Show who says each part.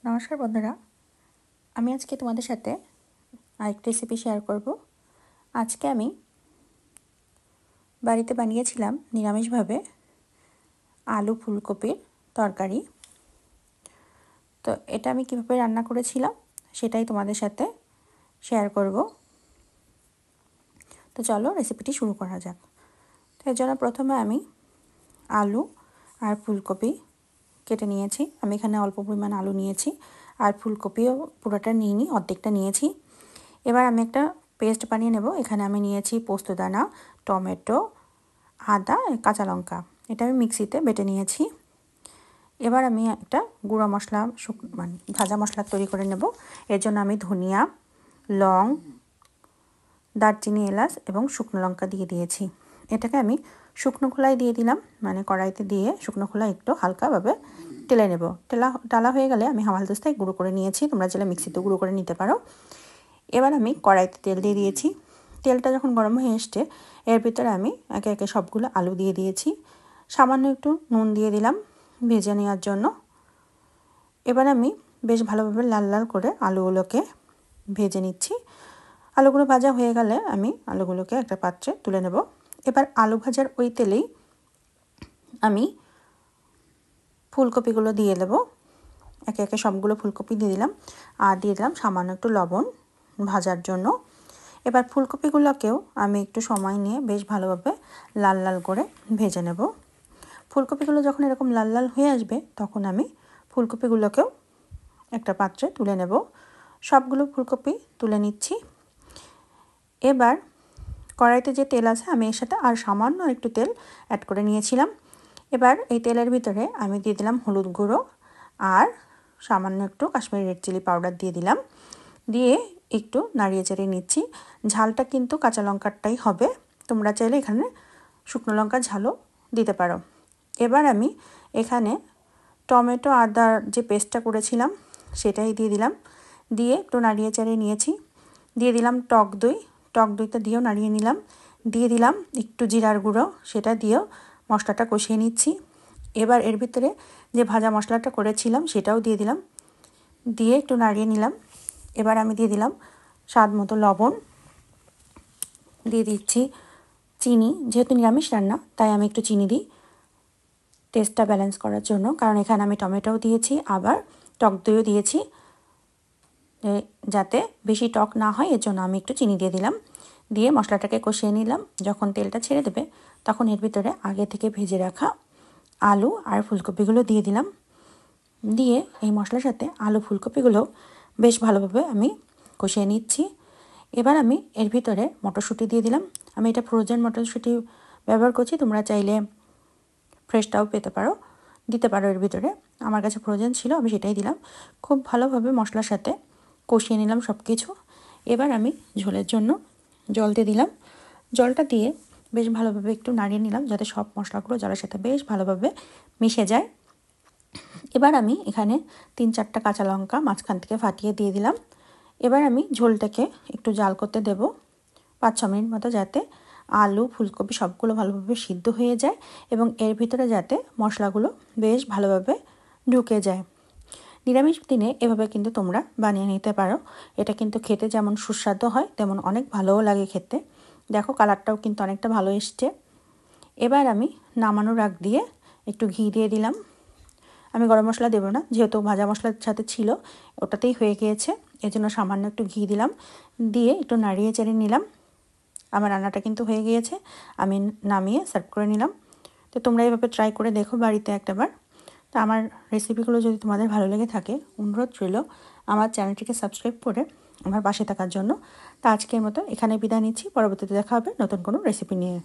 Speaker 1: নমস্কার বন্ধুরা, আমি আজকে তোমাদের সাথে আরেকটা রেসিপি শেয়ার করব। আজকে আমি বাড়িতে বানিয়েছিলাম নিরামিষভাবে আলু ফুলকপির তরকারি। তো এটা আমি কীভাবে রান্না করেছিলাম সেটাই তোমাদের সাথে শেয়ার করব। তো চলো রেসিপিটি শুরু করা যাক। তো এর জন্য প্রথমে আমি আলু আর ফুলকপি কেটে নিয়েছি। আমি এখানে অল্প পরিমাণ আলু নিয়েছি আর ফুলকপিও পুরোটা নিইনি, অর্ধেকটা নিয়েছি। এবার আমি একটা পেস্ট বানিয়ে নেব। এখানে আমি নিয়েছি পোস্তদানা, টমেটো, আদা, কাঁচা লঙ্কা। এটা আমি মিক্সিতে বেটে নিয়েছি। এবার আমি একটা গুঁড়ো মশলা মানে ভাজা মশলা তৈরি করে নেব। এর জন্য আমি ধনিয়া, লং, দারচিনি, এলাচ এবং শুকনো লঙ্কা দিয়ে দিয়েছি। এটাকে আমি শুকনো খোলায় দিয়ে দিলাম, মানে কড়াইতে দিয়ে শুকনো খোলায় একটু হালকাভাবে টেলে নেব। টালা হয়ে গেলে আমি হামালদিস্তায় গুঁড়ো করে নিয়েছি, তোমরা চাইলে মিক্সিতে গুঁড়ো করে নিতে পারো। এবার আমি কড়াইতে তেল দিয়ে দিয়েছি। তেলটা যখন গরম হয়ে এসছে এর ভিতরে আমি একে একে সবগুলো আলু দিয়ে দিয়েছি। সামান্য একটু নুন দিয়ে দিলাম ভেজে নেওয়ার জন্য। এবার আমি বেশ ভালোভাবে লাল লাল করে আলুগুলোকে ভেজে নিচ্ছি। আলুগুলো ভাজা হয়ে গেলে আমি আলুগুলোকে একটা পাত্রে তুলে নেব। এবার আলু ভাজার ওই তেলেই আমি ফুলকপিগুলো দিয়ে দেবো। একে একে সবগুলো ফুলকপি দিয়ে দিলাম আর দিয়ে দিলাম সামান্য একটু লবণ ভাজার জন্য। এবার ফুলকপিগুলোকেও আমি একটু সময় নিয়ে বেশ ভালোভাবে লাল লাল করে ভেজে নেব। ফুলকপিগুলো যখন এরকম লাল লাল হয়ে আসবে তখন আমি ফুলকপিগুলোকেও একটা পাত্রে তুলে নেব। সবগুলো ফুলকপি তুলে নিচ্ছি। এবার কড়াইতে যে তেল আছে আমি এর সাথে আর সামান্য একটু তেল অ্যাড করে নিয়েছিলাম। এবার এই তেলের ভিতরে আমি দিয়ে দিলাম হলুদ গুঁড়ো আর সামান্য একটু কাশ্মীরি রেড চিলি পাউডার দিয়ে দিলাম। দিয়ে একটু নাড়িয়ে চাড়িয়ে নিচ্ছি। ঝালটা কিন্তু কাঁচা লঙ্কারটাই হবে, তোমরা চাইলে এখানে শুকনো লঙ্কার ঝালও দিতে পারো। এবার আমি এখানে টমেটো আদার যে পেস্টটা করেছিলাম সেটাই দিয়ে দিলাম। দিয়ে একটু নাড়িয়ে চাড়িয়ে নিয়েছি। দিয়ে দিলাম টক দই, টক দইটা দিয়েও নাড়িয়ে নিলাম। দিয়ে দিলাম একটু জিরার গুঁড়ো, সেটা দিয়েও মশলাটা কষিয়ে নিচ্ছি। এবার এর ভিতরে যে ভাজা মশলাটা করেছিলাম সেটাও দিয়ে দিলাম, দিয়ে একটু নাড়িয়ে নিলাম। এবার আমি দিয়ে দিলাম স্বাদ মতো লবণ, দিয়ে দিচ্ছি চিনি। যেহেতু নিরামিষ রান্না তাই আমি একটু চিনি দিই টেস্টটা ব্যালেন্স করার জন্য, কারণ এখানে আমি টমেটোও দিয়েছি আবার টক দইও দিয়েছি। যাতে বেশি টক না হয় এর জন্য আমি একটু চিনি দিয়ে দিলাম। দিয়ে মশলাটাকে কষিয়ে নিলাম। যখন তেলটা ছেড়ে দেবে তখন এর ভিতরে আগে থেকে ভেজে রাখা আলু আর ফুলকপিগুলো দিয়ে দিলাম। দিয়ে এই মশলার সাথে আলু ফুলকপিগুলো বেশ ভালোভাবে আমি কষিয়ে নিচ্ছি। এবার আমি এর ভিতরে মটরশুঁটি দিয়ে দিলাম। আমি এটা ফ্রোজেন মটরশুঁটি ব্যবহার করছি, তোমরা চাইলে ফ্রেশটাও দিতে পারো এর ভিতরে। আমার কাছে ফ্রোজেন ছিল, আমি সেটাই দিলাম। খুব ভালোভাবে মশলার সাথে কষিয়ে নিলাম সব কিছু। এবার আমি ঝোলের জন্য জল দিয়ে দিলাম। জলটা দিয়ে বেশ ভালোভাবে একটু নাড়িয়ে নিলাম যাতে সব মশলাগুলো জলের সাথে বেশ ভালোভাবে মিশে যায়। এবার আমি এখানে 3-4টা কাঁচা লঙ্কা মাঝখান থেকে ফাটিয়ে দিয়ে দিলাম। এবার আমি ঝোলটাকে একটু জাল করতে দেব 5-6 মিনিট মতো, যাতে আলু ফুলকপি সবগুলো ভালোভাবে সিদ্ধ হয়ে যায় এবং এর ভিতরে যাতে মশলাগুলো বেশ ভালোভাবে ঢুকে যায়। নিরামিষ দিনে এভাবে কিন্তু তোমরা বানিয়ে নিতে পারো। এটা কিন্তু খেতে যেমন সুস্বাদু হয় তেমন অনেক ভালোও লাগে খেতে। দেখো কালারটাও কিন্তু অনেকটা ভালো এসছে। এবার আমি নামানোর আগ দিয়ে একটু ঘি দিয়ে দিলাম। আমি গরম মশলা দেবো না, যেহেতু ভাজা মশলার সাথে ছিল ওটাতেই হয়ে গিয়েছে, এর জন্য সামান্য একটু ঘি দিলাম। দিয়ে একটু নাড়িয়ে চাড়িয়ে নিলাম। আমার রান্নাটা কিন্তু হয়ে গিয়েছে, আমি নামিয়ে সার্ভ করে নিলাম। তো তোমরা এভাবে ট্রাই করে দেখো বাড়িতে একটাবার। তো আমার রেসিপিগুলো যদি তোমাদের ভালো লেগে থাকে অনুরোধ রইল আমার চ্যানেলটিকে সাবস্ক্রাইব করে আমার পাশে থাকার জন্য। তো আজকের মতো এখানে বিদায় নিচ্ছি, পরবর্তীতে দেখা হবে নতুন কোনো রেসিপি নিয়ে।